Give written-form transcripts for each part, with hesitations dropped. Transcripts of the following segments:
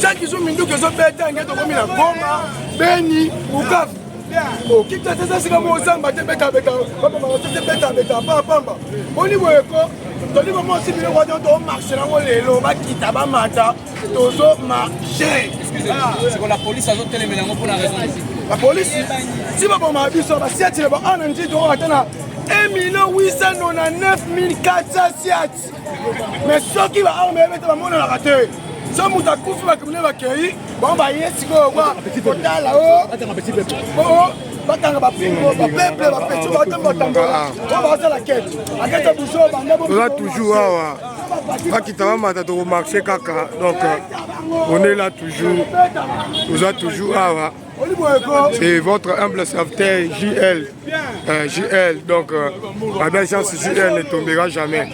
chaque jour mindu que zo beta ngeto komi na Goma Beni Bukavu oh qui t'a ça c'est comme Ozamba te beta papa te beta papa boni boyeko toli mo si bino kwa to marcher na lelo ba kita ba mata tozo marcher. Excusez-moi, c'est que la police a zoté les mélanges pour la raison ici. La police si ba bon ma biso ba si atire ba on ndi to atana 1 400 siat mais ceux qui va armer mettre ba mona la rater ça muta kufu ba kimne ba kei bon ba yesi ko kwa kotala o oh batanga ba pingo ba peuple ba petit ba tamba tamba on va faire la quête la quête boucho ba ndabo on va toujours awa Akitama mata to marché kaka donc on est là toujours vous êtes toujours awa. C'est votre humble serviteur JL. JL, donc la belle chance JL ne tombera jamais.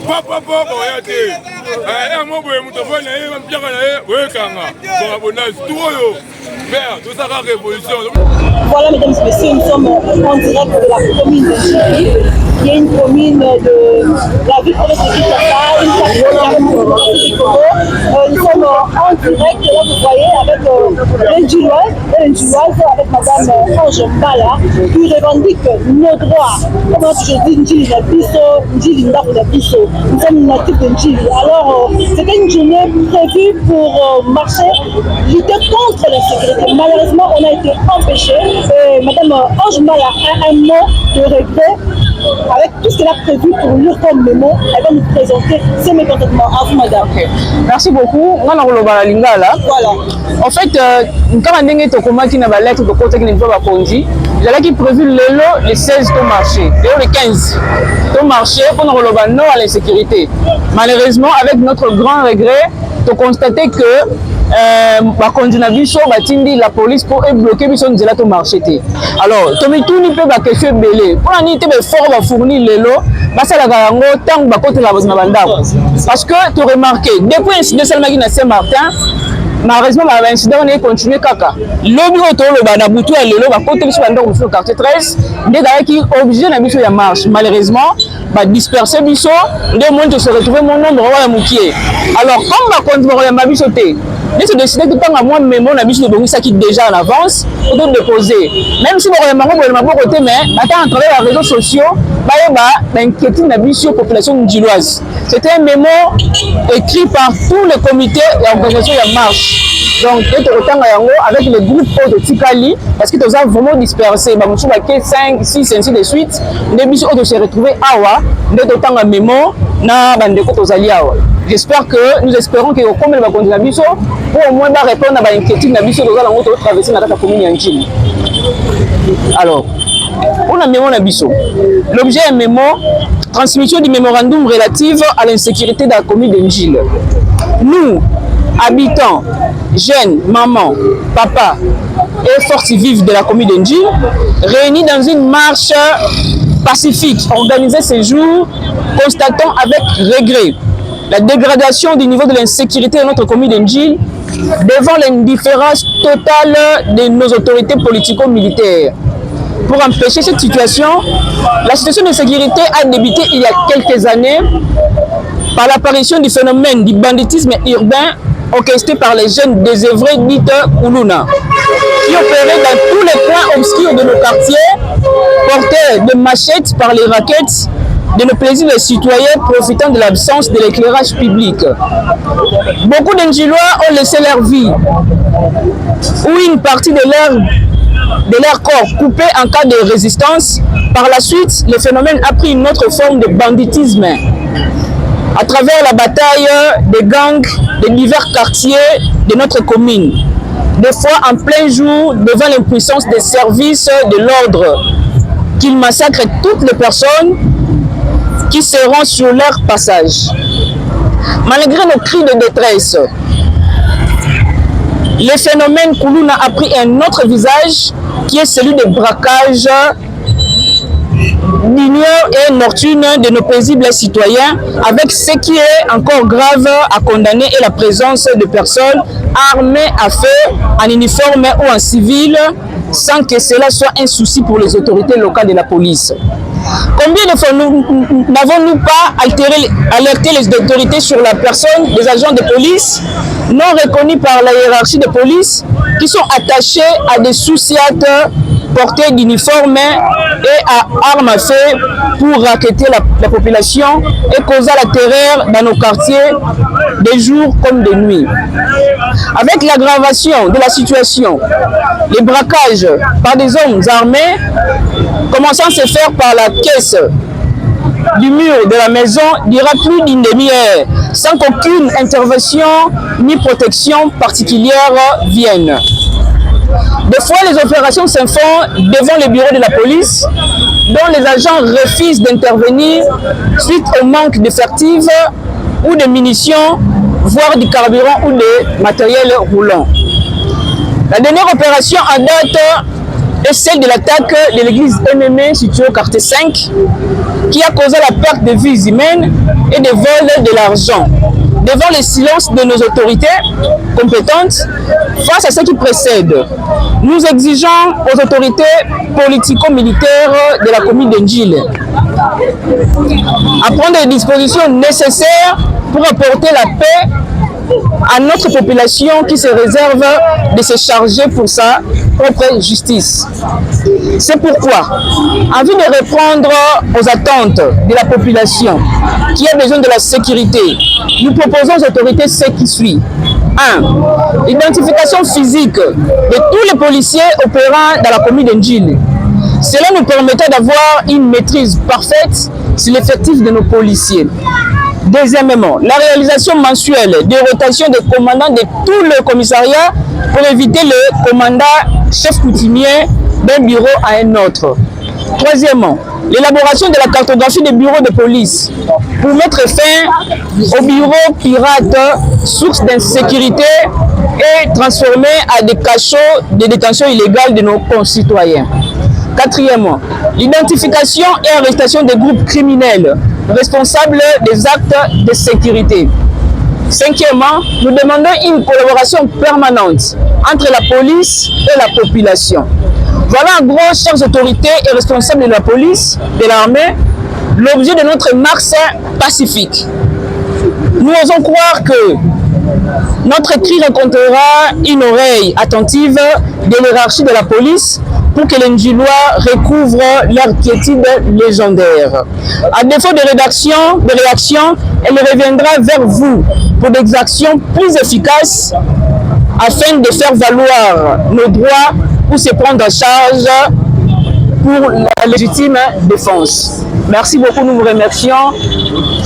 Papa, voilà, mesdames et messieurs, nous sommes en direct de la commune de Chili, qui est une commune de la ville province de Kinshasa, une capitale du Congo. Nous sommes en direct, là vous voyez, avec l'Indjiloise, avec madame Ange Mbala, qui revendique nos droits. Comme on a toujours dit, Ndjili Nabiso, Ndjili Ndaku Nabiso. Nous sommes natifs de Ndjili. Alors, c'était une journée prévue pour marcher, lutter contre l'insécurité. Malheureusement, on a été empêchés. Madame Ange Mbala a un mot de regret. Avec tout ce qu'elle a prévu pour lire comme mémo, elle va nous présenter ses mécontentements. À vous, madame. Okay. Merci beaucoup. Voilà. En fait, quand on a dit que tu as une lettre de côté qui n'est pas conduite, j'avais prévu le 16 au marché, le 15 au marché pour nous relever non à l'insécurité. Malheureusement, avec notre grand regret, tu as constaté que la police pour bloquer le marché. Alors, tu as fait des questions belées. Pour la nuit, tu as fort fournir les lots. Parce que tu as remarqué, depuis l'incident de Saint-Martin, malheureusement, l'incident a continué kaka. Le bureau de Boutou et le côté de quartier 13, qui est obligé de marche. Malheureusement, disperser biso, les monde se retrouver mon nombre à Moukier. Alors, comme on va continuer à se décider de prendre moi mais mon ami de ça qui déjà en avance pour nous déposer. Même si on a côté mais attends à travers les réseaux sociaux, d'inquiéter la population ndjiloise. C'était un mémo écrit par tous les comités et organisations de marche. Donc, avec le groupe de Tikali, parce que nous avons vraiment dispersé, 5, 6, ainsi de suite, nous avons se retrouver awa, nous avons un mémo, j'espère que nous espérons que comme nous avons continué pour au moins répondre à l'inquiétude de nous allons traverser la commune Ndjili. Alors, on a mémo Nabiso. L'objet est mémo, transmission du mémorandum relatif à l'insécurité de la commune d'Ndjili. Nous, habitants, jeunes, mamans, papas et forces vives de la commune d'Ndjili, réunis dans une marche pacifique organisée ce jour, constatons avec regret la dégradation du niveau de l'insécurité de notre commune d'Ndjili devant l'indifférence totale de nos autorités politico-militaires. Pour empêcher cette situation, la situation de sécurité a débuté il y a quelques années par l'apparition du phénomène du banditisme urbain orchestré par les jeunes désœuvrés dits Kuluna, qui opéraient dans tous les coins obscurs de nos quartiers, porteurs de machettes par les raquettes, de nos plaisirs des citoyens profitant de l'absence de l'éclairage public. Beaucoup d'Ndjilois ont laissé leur vie, ou une partie de leur corps coupé en cas de résistance. Par la suite, le phénomène a pris une autre forme de banditisme à travers la bataille des gangs de divers quartiers de notre commune. Des fois en plein jour, devant l'impuissance des services de l'ordre, qu'ils massacrent toutes les personnes qui seront sur leur passage. Malgré nos cris de détresse, le phénomène Kuluna a pris un autre visage qui est celui des braquages l'ignore et nortune de nos paisibles citoyens, avec ce qui est encore grave à condamner et la présence de personnes armées à feu, en uniforme ou en civil, sans que cela soit un souci pour les autorités locales de la police. Combien de fois n'avons-nous pas alerté les autorités sur la personne des agents de police non reconnus par la hiérarchie de police qui sont attachés à des sous-siates portés d'uniforme et à armes à feu pour raqueter la population et causer la terreur dans nos quartiers de jour comme de nuit. Avec l'aggravation de la situation, les braquages par des hommes armés commençant à se faire par la caisse du mur de la maison durera plus d'une demi-heure sans qu'aucune intervention ni protection particulière vienne. Des fois, les opérations se font devant les bureaux de la police, dont les agents refusent d'intervenir suite au manque d'effectifs ou de munitions, voire du carburant ou de matériel roulant. La dernière opération en date est celle de l'attaque de l'église MMA située au quartier 5, qui a causé la perte de vies humaines et de vol de l'argent. Devant le silence de nos autorités compétentes, face à ce qui précède, nous exigeons aux autorités politico-militaires de la commune d'Ndjil à prendre les dispositions nécessaires pour apporter la paix à notre population qui se réserve de se charger pour sa propre justice. C'est pourquoi, en vue de répondre aux attentes de la population qui a besoin de la sécurité, nous proposons aux autorités ce qui suit. 1. L'identification physique de tous les policiers opérant dans la commune d'Ndjil. Cela nous permettra d'avoir une maîtrise parfaite sur l'effectif de nos policiers. Deuxièmement, la réalisation mensuelle des rotations des commandants de tout le commissariat pour éviter le commandant chef coutumier d'un bureau à un autre. Troisièmement, l'élaboration de la cartographie des bureaux de police pour mettre fin aux bureaux pirates, sources d'insécurité et transformés à des cachots de détention illégale de nos concitoyens. Quatrièmement, l'identification et arrestation des groupes criminels responsables des actes de sécurité. Cinquièmement, nous demandons une collaboration permanente entre la police et la population. Voilà en gros, chères autorités et responsables de la police, de l'armée, l'objet de notre marche pacifique. Nous osons croire que notre cri rencontrera une oreille attentive de l'hiérarchie de la police pour que les Ndjilois recouvrent leur quiétude légendaire. À défaut de réaction, elle reviendra vers vous pour des actions plus efficaces afin de faire valoir nos droits ou se prendre en charge pour la légitime défense. Merci beaucoup, nous vous remercions.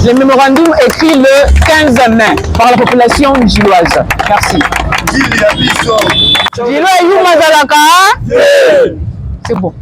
Le mémorandum écrit le 15 mai par la population ndjiloise. Merci. C'est bon.